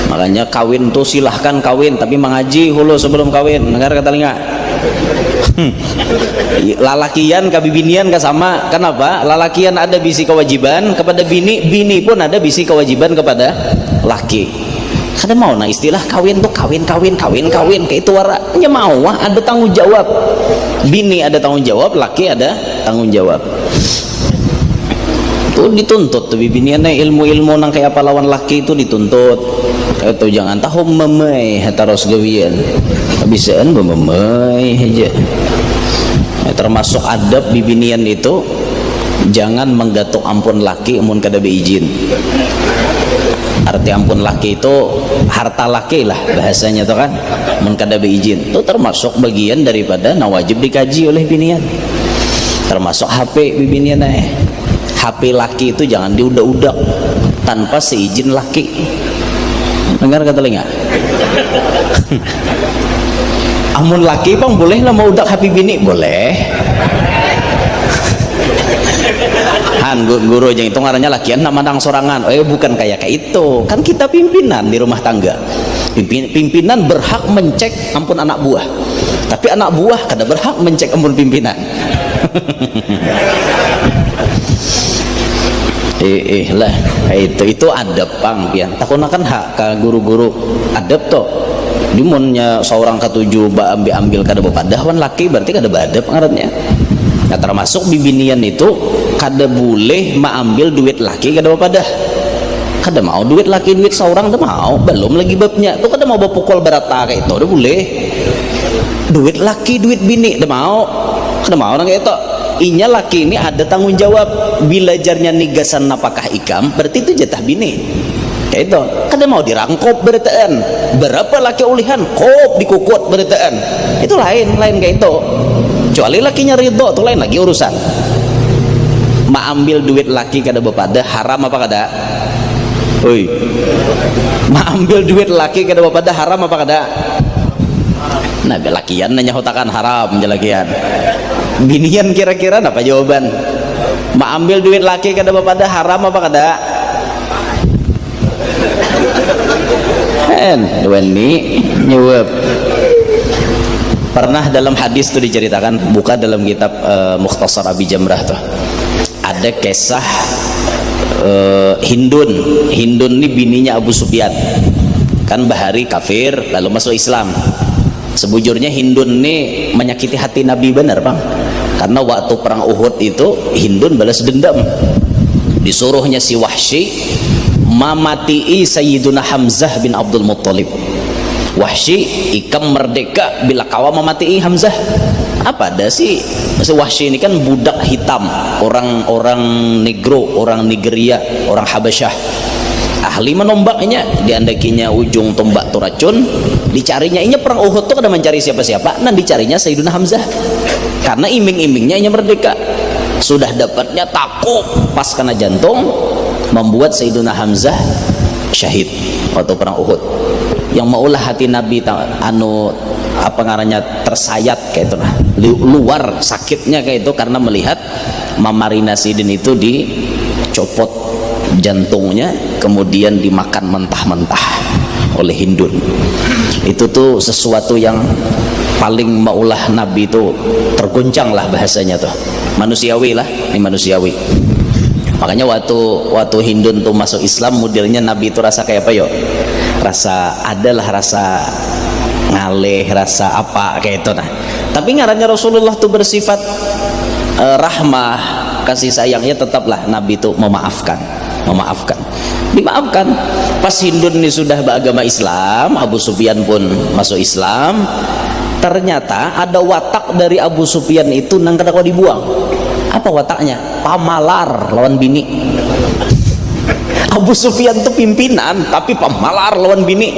Makanya kawin tuh silahkan kawin, tapi mengaji hulu sebelum kawin. Dengar kata linga. Lalakian kabibinian ka sama. Kenapa? Lalakian ada bisi kewajiban kepada bini, bini pun ada bisi kewajiban kepada laki. Kada mau nah istilah kawin tuh kawin kayak itu waranya mau ada tanggung jawab. Bini ada tanggung jawab, laki ada tanggung jawab. Itu dituntut tuh bibiniannya ilmu-ilmu nang kayak apa lawan laki itu dituntut. Kayak tuh jangan tahu memei taros gawian. Habisaan memei aja. Termasuk adab bibinian itu jangan menggatuk ampun laki mun kada beizin. Arti ampun laki itu harta laki lah bahasanya tuh kan, mun kada beizin itu termasuk bagian daripada nawajib dikaji oleh binian. Termasuk HP bibinian HP laki itu jangan diudak-udak tanpa seizin laki. Dengar kata telinga. Amun laki bang boleh lah mau udak HP bini boleh. Han guru aja itu ngarannya lakian nama nang sorangan. Bukan kayak itu. Kan kita pimpinan di rumah tangga. Pimpinan berhak mencek ampun anak buah. Tapi anak buah kada berhak mencek ampun pimpinan. Lah itu adab pang pian. Takunakan hak ke guru-guru adab toh. Dimunnya seorang ketujuh ambil kada bepadah wan laki berarti kada badab ngarannya. Nah termasuk bibinian itu kada boleh ambil duit laki kada bepadah. Kada mau duit laki duit seorang dah mau, belum lagi babnya. Tuh kada mau bapukul berata kayak itu dah boleh. Duit laki duit bini dah mau. Kada mau nang kayak itu. Inya laki ini ada tanggung jawab. Bila jarnya nigasan napakah ikam berarti itu jatah bini. Kayak itu. Kada mau dirangkop berataan. Berapa laki ulihan kop dikukut berataan. Itu lain kayak itu. Kecuali lakinya ridho tuh lain lagi urusan. Ambil duit laki kada bepadah haram apa kada? Ambil duit laki kada bepadah haram apa kada? Nah lakian nanya hotakan haram jalakian. Binian kira-kira apa jawaban? Ambil duit laki kada bepadah haram apa kada? Dua ini nyuap. Pernah dalam hadis itu diceritakan, buka dalam kitab Mukhtasar Abi Jamrah tuh. Ada kisah Hindun ini bininya Abu Sufyan. Kan bahari kafir lalu masuk Islam. Sebujurnya Hindun ini menyakiti hati Nabi benar, Bang. Karena waktu perang Uhud itu Hindun balas dendam. Disuruhnya si Wahsy mamatii Sayyiduna Hamzah bin Abdul Muttalib. Wahsy ikam merdeka bila kawa memati Hamzah. Apa ada sih Wahsy ini kan budak hitam, orang negro, orang Nigeria, orang Habasyah. Ahli menombaknya, diandakinya ujung tombak tu racun, dicarinya inya perang Uhud tuh kada mencari siapa-siapa, dan dicarinya Sayyiduna Hamzah. Karena iming-imingnya inya merdeka. Sudah dapatnya takut pas kena jantung, membuat Sayyiduna Hamzah syahid waktu perang Uhud. Yang maulah hati Nabi apa ngarannya tersayat kayak itu lah, luar sakitnya kayak itu karena melihat Mamarina Sidin itu dicopot jantungnya kemudian dimakan mentah-mentah oleh Hindun. Itu tuh sesuatu yang paling maulah Nabi itu terguncang lah bahasanya tuh, manusiawi lah, ini manusiawi. Makanya waktu Hindun tuh masuk Islam, modelnya Nabi itu rasa kayak apa yo? Adalah rasa ngaleh, rasa apa kayak itu nah. Tapi ngarannya Rasulullah tuh bersifat rahmah, kasih sayangnya tetaplah Nabi itu memaafkan. Dimaafkan. Pas Hindun ini sudah beragama Islam, Abu Sufyan pun masuk Islam. Ternyata ada watak dari Abu Sufyan itu nang kada dibuang. Apa wataknya? Pamalar lawan bini. Abu Sufyan itu pimpinan tapi pemalar lawan bini.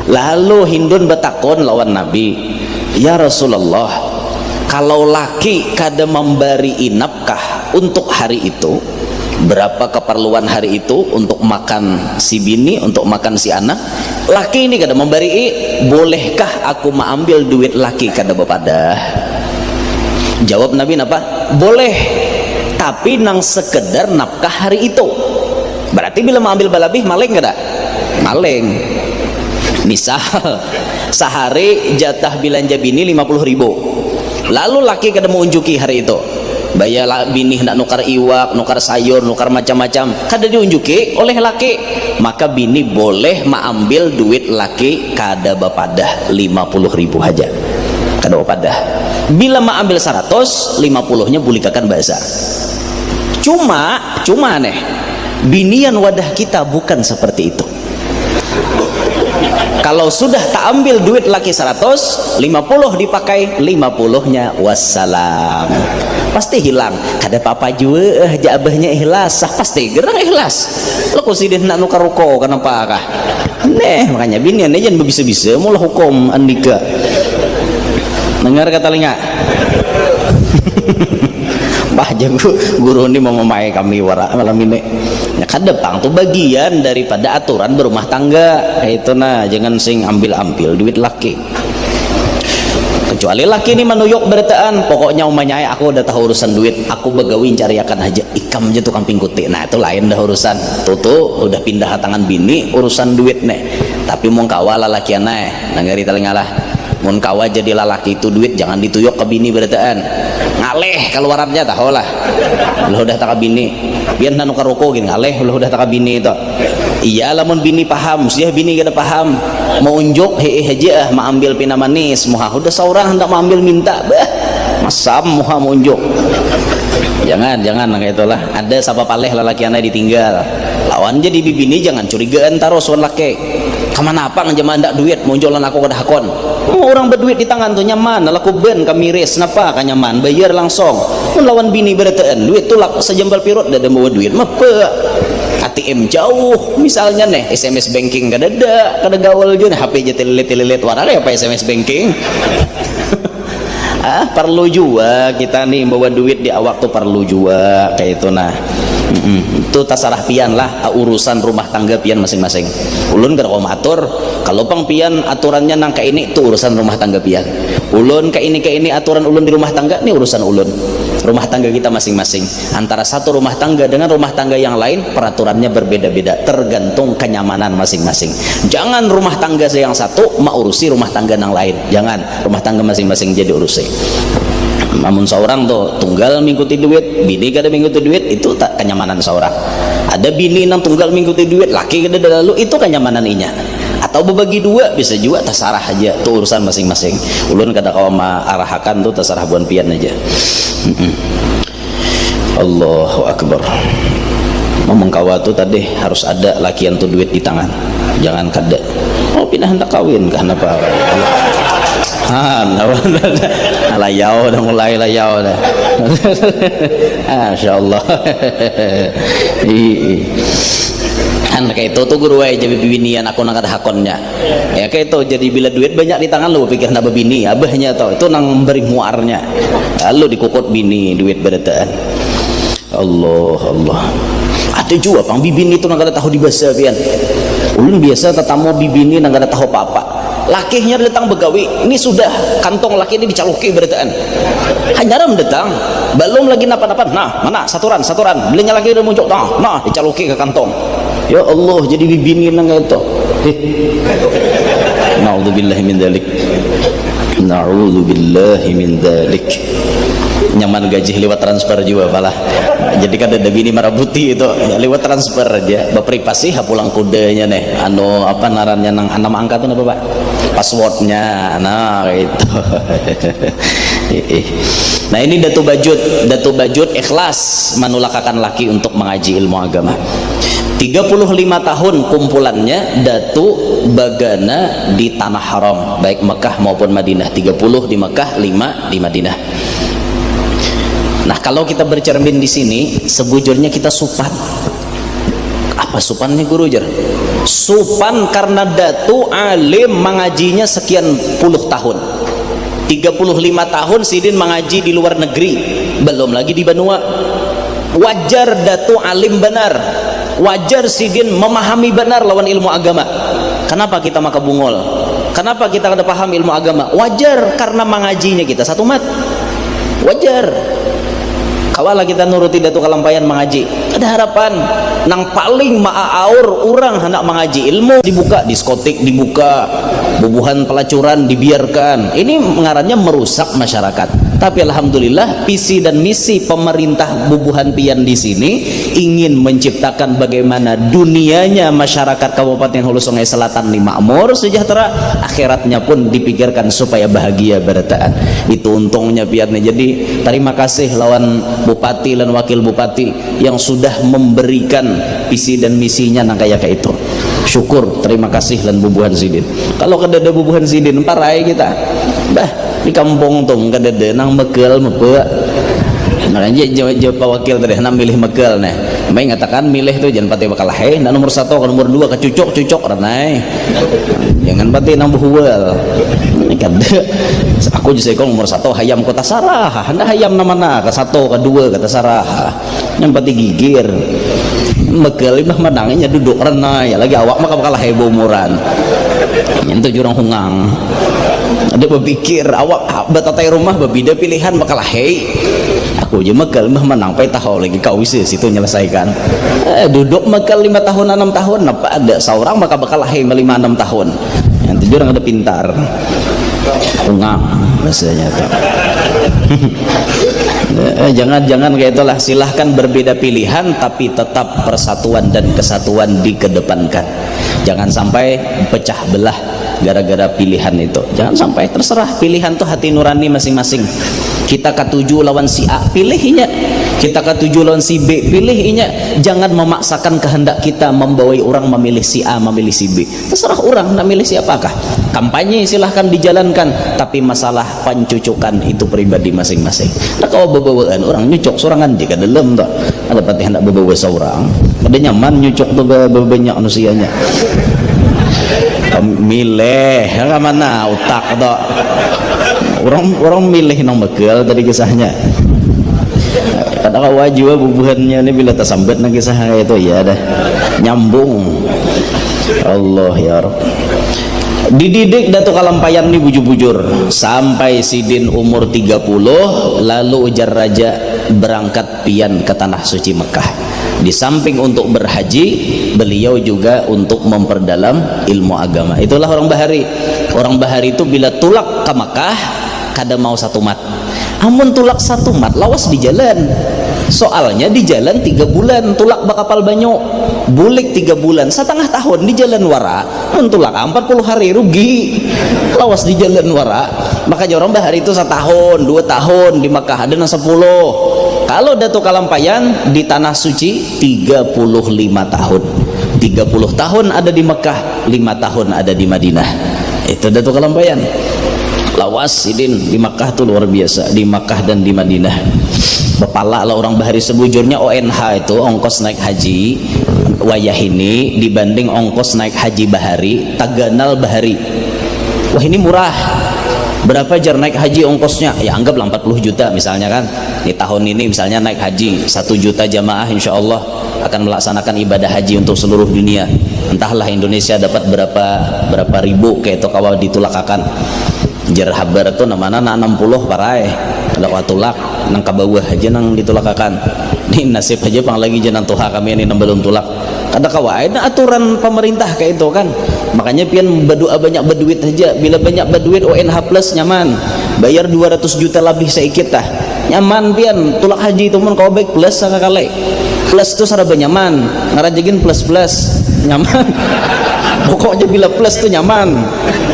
Lalu Hindun bertakon lawan Nabi, ya Rasulullah, kalau laki kada memberi nafkah untuk hari itu, berapa keperluan hari itu untuk makan si bini, untuk makan si anak, laki ini kada memberi, bolehkah aku mengambil duit laki kada bepadah? Jawab Nabi apa? Boleh, tapi nang sekedar nafkah hari itu. Berarti bila mengambil balabih maling kada? maling. Misal sehari jatah belanja bini 50.000, lalu laki kada mau unjuki hari itu, bayar bini hendak nukar iwak, nukar sayur, nukar macam-macam, kada diunjuki oleh laki, maka bini boleh mengambil duit laki kada bapadah 50.000 aja, kada bapadah. Bila mengambil 100, 50-nya bulikakan bahasa. Cuma aneh, binian wadah kita bukan seperti itu. Kalau sudah tak ambil duit laki 100, 50 dipakai, 50-nya wassalam, pasti hilang. Kada apa-apa juga, jabahnya ikhlas, sah pasti gerang ikhlas. Lo kok sidin nak nukar ruko kenapa kah? Makanya binian aja jangan bisa-bisa mula hukum andika. Dengar kata telinga. Bah jago guru ini mau memai kami wara malam ini. Ya kan depan tuh bagian daripada aturan berumah tangga. Itu nah, jangan sing ambil duit laki. Kecuali laki ini menuyuk bertaan, pokoknya umanya aku udah tahu urusan duit, aku begawin cariakan aja ikam aja tukang pingkuti. Nah itu lain dah urusan. Tuh udah pindah tangan bini urusan duit nih. Tapi mau kawal lalakian nih, nangari telingalah. Mun kawa jadi lalaki itu duit jangan dituyuk ke bini bertaan, ngaleh keluarannya tahu lah, lo udah tak bini biar nanu karoko gini ngaleh lo udah tak bini itu. Iya lamun bini paham, sih bini kada paham mau unjuk aja mau ambil pina manis, muha udah seorang hendak mau ambil minta bah masam muha mau unjuk. Jangan kayak itulah. Ada siapa paleh lalakiannya ditinggal lawan jadi bibini, jangan curigaan taruh suan laki kemana apa ngejaman ndak duit munculan aku kada hakon. Orang berduit di tangan tuh nyaman, laku ben kami res napa kan nyaman bayar langsung. Lawan bini berataan duit tuh lak sejambal pirot dah bawa duit apa ATM jauh misalnya nih, SMS banking kada gaul juga, HP aja telelet warna apa SMS banking. Perlu juga kita nih bawa duit di awak tuh perlu juga kayak itu nah. Itu tasarah pian lah urusan rumah tangga pian masing-masing. Ulun kada atur kalau pang pian aturannya nang kayak ini itu urusan rumah tangga pian. Ulun kayak ini aturan ulun di rumah tangga ini urusan ulun. Rumah tangga kita masing-masing. Antara satu rumah tangga dengan rumah tangga yang lain peraturannya berbeda-beda tergantung kenyamanan masing-masing. Jangan rumah tangga yang satu mau urusi rumah tangga yang lain. Jangan, rumah tangga masing-masing jadi urusi. Namun seorang tuh tunggal mengikuti duit, bini kada mengikuti duit, itu tak kenyamanan seorang. Ada bini nang tunggal mengikuti duit, laki kada lalu, itu kenyamanan inya. Atau berbagi dua bisa juga, terserah aja, itu urusan masing-masing. Ulun kada kawa arahakan tuh terserah buan pian aja. Allahu Akbar. Ngomong kawa tuh tadi harus ada laki yang tuh duit di tangan, jangan kada. Oh pindah hendak kawin karena apa? Layau dah mulai layau dah. Masya Allah. Kan kayak itu tuh guru aja bibinian aku nang ada hakonnya. Ya kayak itu jadi bila duit banyak di tangan lu pikir nak bini abahnya tau itu nang beri muarnya. Lalu dikukut bini duit berataan. Allah. Ada juga pang bibini itu nang kada tahu dibahasa pian. Ulun biasa tetamu bibini nang kada tahu apa-apa. Lakinya datang begawi, ini sudah kantong laki ini dicaluki berataan. Hanya ram datang, belum lagi napa-napa. Nah, mana saturan, belinya lagi udah muncul. Nah, dicaluki ke kantong. Ya Allah, jadi bibini nang itu. Na'udzubillahi min dzalik. Na'udzubillahi min dzalik. Nyaman gaji lewat transfer juga malah. Jadi kan ada bini marabuti itu ya, lewat transfer aja bapripasi pulang kudenya nih apa narannya nang 6 angka tuh apa Pak passwordnya nah gitu. Nah ini datu bajut ikhlas menulakakan laki untuk mengaji ilmu agama. 35 tahun kumpulannya datu bagana di tanah haram baik Mekah maupun Madinah. 30 di Mekah, 5 di Madinah. Nah kalau kita bercermin di sini sebujurnya kita supan. Apa supannya guru jar? Supan karena datu alim mengajinya sekian puluh tahun. 35 tahun sidin mengaji di luar negeri, belum lagi di Banua. Wajar datu alim benar, wajar sidin memahami benar lawan ilmu agama. Kenapa kita maka bungol? Kenapa kita kada paham ilmu agama? Wajar karena mengajinya kita satu mat. Wajar. kawala kita nuruti datu kalampayan mengaji, ada harapan. Nang paling maaur orang hendak mengaji ilmu dibuka diskotik, dibuka bubuhan pelacuran dibiarkan. Ini mengarannya merusak masyarakat. Tapi alhamdulillah visi dan misi pemerintah bubuhan pian di sini ingin menciptakan bagaimana dunianya masyarakat Kabupaten Hulu Sungai Selatan ini makmur sejahtera, akhiratnya pun dipikirkan supaya bahagia berataan. Itu untungnya piannya. Jadi terima kasih lawan bupati dan wakil bupati yang sudah memberikan visi dan misinya nang kayak itu. Syukur, terima kasih lan bubuhan sidin. Kalau kadada bubuhan sidin parai kita bah di kampung tuh kadada nang mekel mepe. Makanya jawab wakil tadi nang milih mekel nah. Mai ngatakan milih tuh jangan pati bakal hai, nah nomor 1 ke nomor 2 ke cucok ranai. Jangan pati nang buhual. Ini kada aku just nomor 1 hayam kota Sarah, anda hayam namana ke 1 ke 2 kata Sarah. Yang pati gigir. Mekel mah madangnya duduk renai lagi awak mah bakal heboh umuran. Yang jurang hungang. Ada berpikir awak batatai rumah berbeda pilihan bakal hei. Aku aja mekel mah menang pai tahu lagi kau isi situ nyelesaikan. Duduk mekel 5 tahun 6 tahun apa ada seorang bakal hei 5 6 tahun. Yang jurang ada pintar. Hungang rasanya tuh. Jangan kayak itulah. Silahkan berbeda pilihan tapi tetap persatuan dan kesatuan dikedepankan. Jangan sampai pecah belah gara-gara pilihan itu. Jangan sampai, terserah pilihan tuh hati nurani masing-masing. Kita ketujuh lawan si A, pilihnya. Kita ketujuh lawan si B, pilihnya. Jangan memaksakan kehendak kita membawai orang memilih si A, memilih si B. Terserah orang nak milih siapakah. Kampanye silahkan dijalankan, tapi masalah pancucukan itu pribadi masing-masing. Nah kalau bebawaan orang nyucuk sorangan di dalam tak ada pati hendak bebawa seorang. Ada nyaman nyucuk tuh banyak manusianya. Milih yang mana otak tak orang milih nang bekel tadi kisahnya. Kadang wajib bubuhannya ini bila tersambat nang kisah itu ya dah nyambung. Allah ya Rabb. Dididik Datuk Kalampayan ini bujur-bujur sampai sidin umur 30, lalu ujar raja berangkat pian ke tanah suci Mekah. Di samping untuk berhaji, beliau juga untuk memperdalam ilmu agama. Itulah orang Bahari. Orang Bahari itu bila tulak ke Mekah kada mau 1 mat. Amun tulak 1 mat lawas di jalan. Soalnya di jalan 3 bulan tulak bakapal banyu, bulik 3 bulan, 1/2 tahun di jalan wara, tulak 40 hari rugi, lawas di jalan wara. Makanya orang Bahari itu 1 tahun 2 tahun di Makkah, ada 10. Kalau Datuk Kalampayan di tanah suci 35 tahun, 30 tahun ada di Makkah, 5 tahun ada di Madinah. Itu Datuk Kalampayan. Lawas sidin di Makkah tuh luar biasa, di Makkah dan di Madinah. Bepala lah orang Bahari sebujurnya. ONH itu ongkos naik haji wayah ini dibanding ongkos naik haji Bahari, Taganal Bahari. Wah ini murah. Berapa jar naik haji ongkosnya? Ya anggaplah 40 juta misalnya kan. Di tahun ini misalnya naik haji 1 juta jamaah insya Allah akan melaksanakan ibadah haji untuk seluruh dunia. Entahlah Indonesia dapat berapa ribu kayak itu kawal ditulakakan. Jar habar itu namanya 60 parai. Kalau tulak nang kabawah aja nang ditulakakan. Ini nasib aja pang lagi jenang tuha kami ini nang belum tulak. Kada kawain aturan pemerintah kayak itu kan. Makanya pian berdoa banyak berduit aja. Bila banyak berduit ONH plus nyaman. Bayar 200 juta lebih sedikit tah. Nyaman pian tulak haji itu mun kau baik plus sakakale. Plus itu saraba nyaman. Ngarajegin plus nyaman. Pokoknya bila plus tuh nyaman.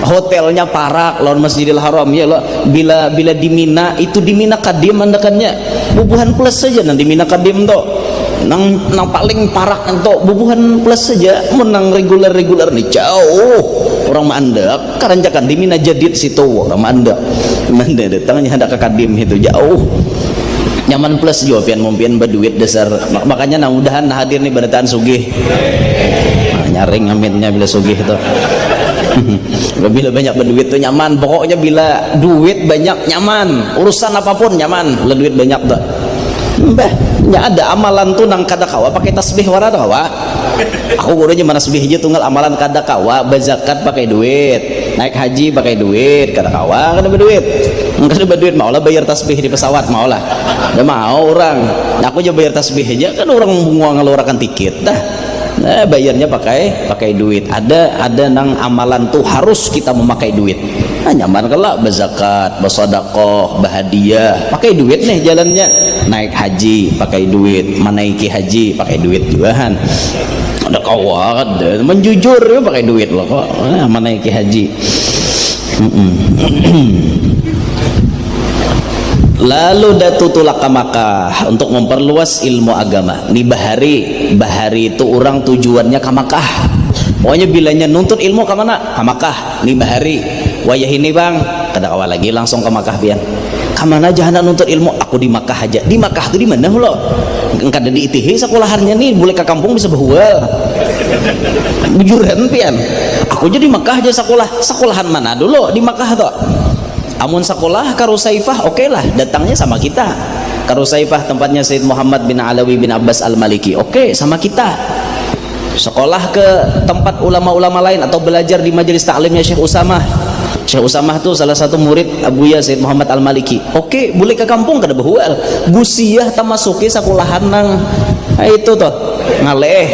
Hotelnya parak lawan Masjidil Haram ya lo. Bila di Mina itu di Mina Kadim andakannya bubuhan plus saja nanti Mina Kadim tuh nang paling parak untuk bubuhan plus saja. Menang reguler nih jauh orang mandak karanjakan di Mina Jadid situ orang mandak datangnya ada ke Kadim itu jauh nyaman plus jawaban mumpian berduit dasar. Makanya mudahan hadir nih barataan sugih. Nyaring amitnya bila sugih itu. Bila banyak berduit tuh nyaman. Pokoknya bila duit banyak nyaman, urusan apapun nyaman. Bila duit banyak tuh mbah nya ada amalan tuh nang kada kawa pakai tasbih wara kawa. Aku gurunya mana tasbih aja tunggal amalan kada kawa bazakat pakai duit. naik haji pakai duit, kata kawan, kada berduit, kada berduit, maulah bayar tasbih di pesawat, maulah, udah mau orang, aku aja bayar tasbih aja, kan orang mau ngeluarkan tiket, dah, nah, bayarnya pakai duit. Ada nang amalan tuh harus kita memakai duit, nah, nyaman kalau berzakat, bersedekah, berhadiah, pakai duit nih jalannya, naik haji pakai duit, menaiki haji pakai duit juga kan. Ada kawan menjujur ya pakai duit loh kok menaiki haji. Lalu datu tulak ke Makkah untuk memperluas ilmu agama. Nih bahari itu orang tujuannya ke Makkah. Pokoknya bilanya nuntut ilmu ke mana? Ke Makkah. Nih bahari wayah ini bang, kada awal lagi langsung ke Makkah pian. Kamana aja hendak nuntut ilmu? Aku di Makkah aja. Di Makkah tuh di mana lo? Engkau ada di ITH sekolahannya nih, boleh ke kampung bisa berhual. Bujuran pian. Aku jadi Makkah aja sekolahan mana dulu di Makkah tuh? Amun sekolah Karusaifah oke lah, datangnya sama kita. Karusaifah tempatnya Sayyid Muhammad bin Alawi bin Abbas Al-Maliki, oke sama kita. Sekolah ke tempat ulama-ulama lain atau belajar di majelis taklimnya Syekh Usamah. Syekh Usamah tuh salah satu murid Abuya Sayyid Muhammad Al-Maliki. Oke, boleh ke kampung kada berhual. Gusiah tamasuki sekolahan nang itu tuh ngaleh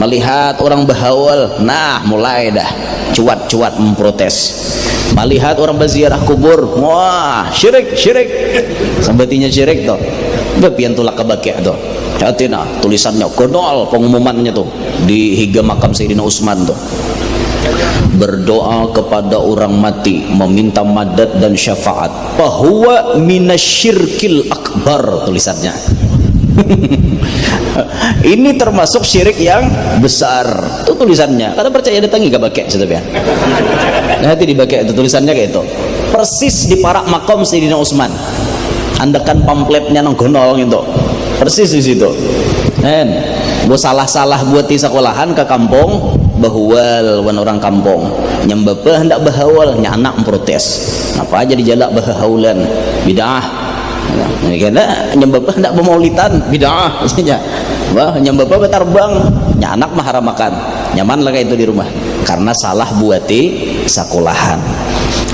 melihat orang berhaul. Nah, mulai dah cuat-cuat memprotes. Melihat orang berziarah kubur, wah syirik sambatinya syirik tuh. Bepian tulak kebakya tuh. Catina tulisannya kodol pengumumannya tuh di higa makam Sayyidina Utsman tuh. Berdoa kepada orang mati meminta madad dan syafaat bahwa minasyirkil akbar tulisannya. Ini termasuk syirik yang besar itu tulisannya. Kata percaya datangi gak pakai ya. Nah hati dipakai itu tulisannya kayak itu persis di parak makam Sayyidina Utsman. Andakan pamfletnya nang gonol gitu persis di situ. Dan bu salah buat di sekolahan ke kampung bahwal wan orang kampung nyembapa hendak bahawal nya anak memprotes apa aja dijalak bahaulan bid'ah kena nyembapa hendak bermaulidan bid'ah maksudnya wah nyembapa betarbang nya anak mah haram makan nyaman lah kayak itu di rumah karena salah buati sekolahan.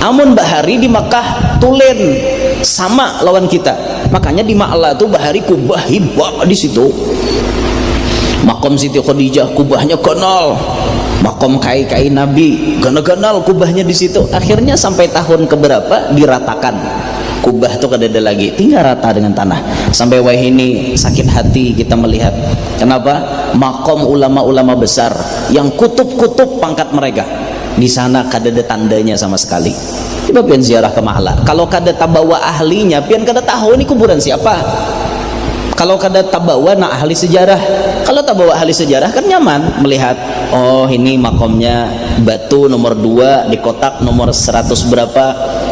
Amun bahari di Makkah tulen sama lawan kita, makanya di Ma'la tuh bahari kubah hibah di situ. Makom Siti Khadijah kubahnya kenal, makom kai Nabi ganal kubahnya di situ. Akhirnya sampai tahun keberapa diratakan kubah tuh kada ada lagi, tinggal rata dengan tanah. Sampai wah ini sakit hati kita melihat kenapa makom ulama-ulama besar yang kutub-kutub pangkat mereka di sana kada ada tandanya sama sekali. Coba pian ziarah ke Ma'la, kalau kada tabawa ahlinya pian kada tahu ini kuburan siapa. Kalau kada tabawa nak ahli sejarah, kalau tabawa ahli sejarah kan nyaman melihat oh ini makomnya batu nomor 2 di kotak nomor 100 berapa,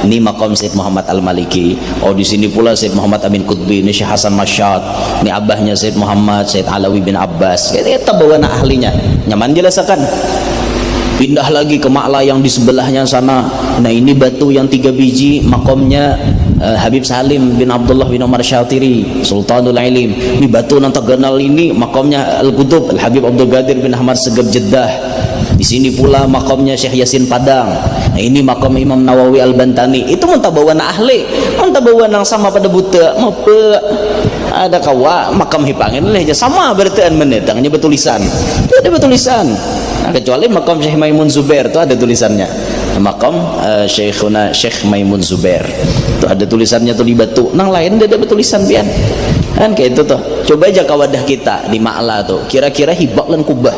ini makom Sayyid Muhammad Al-Maliki. Oh di sini pula Sayyid Muhammad Amin Qutbi, ini Syekh Hasan Masyad, ini abahnya Sayyid Muhammad Sayyid Alawi bin Abbas. Kita tabawa nak ahlinya nyaman jelasakan. Pindah lagi ke Ma'la yang di sebelahnya sana. Nah ini batu yang 3 biji makomnya Habib Salim bin Abdullah bin Umar Syatiri Sultanul Ilim. Ini batu yang terkenal ini makomnya Al-Qutub Al-Habib Abdul Qadir bin Ahmad Segab Jeddah. Di sini pula makomnya Syekh Yasin Padang. Nah ini makom Imam Nawawi Al-Bantani. Itu mentabawan ahli, mentabawan yang sama pada buta apa ada kawa makam hipangin leh sama berarti menetangnya bertulisan. Itu ada bertulisan. Nah, kecuali makam Syekh Maimun Zubair itu ada tulisannya. Makam Syekhuna Syekh Maimun Zubair itu ada tulisannya tuh di batu. Nang lain dia ada tulisan pian. Kan kayak itu tuh. Coba aja wadah kita di Ma'la tuh. Kira-kira hibak lan kubah.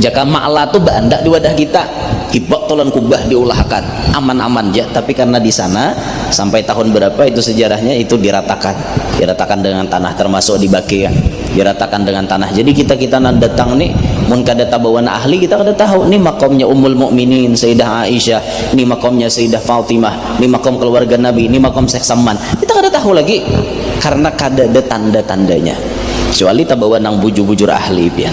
Jaka Ma'la tuh bandak di wadah kita. Hibak tolan kubah diulahkan. Aman-aman aja, tapi karena di sana sampai tahun berapa itu sejarahnya itu diratakan dengan tanah, termasuk di Baqi, diratakan dengan tanah. Jadi kita nan datang nih mun kada tabawan ahli kita kada tahu nih makomnya Ummul Mukminin Sayyidah Aisyah, ini makomnya Sayyidah Fatimah, ini makom keluarga Nabi, ini makom Syekh Saman. Kita kada tahu lagi karena kada ada tanda-tandanya. Kecuali tabawan nang bujur-bujur ahli pian.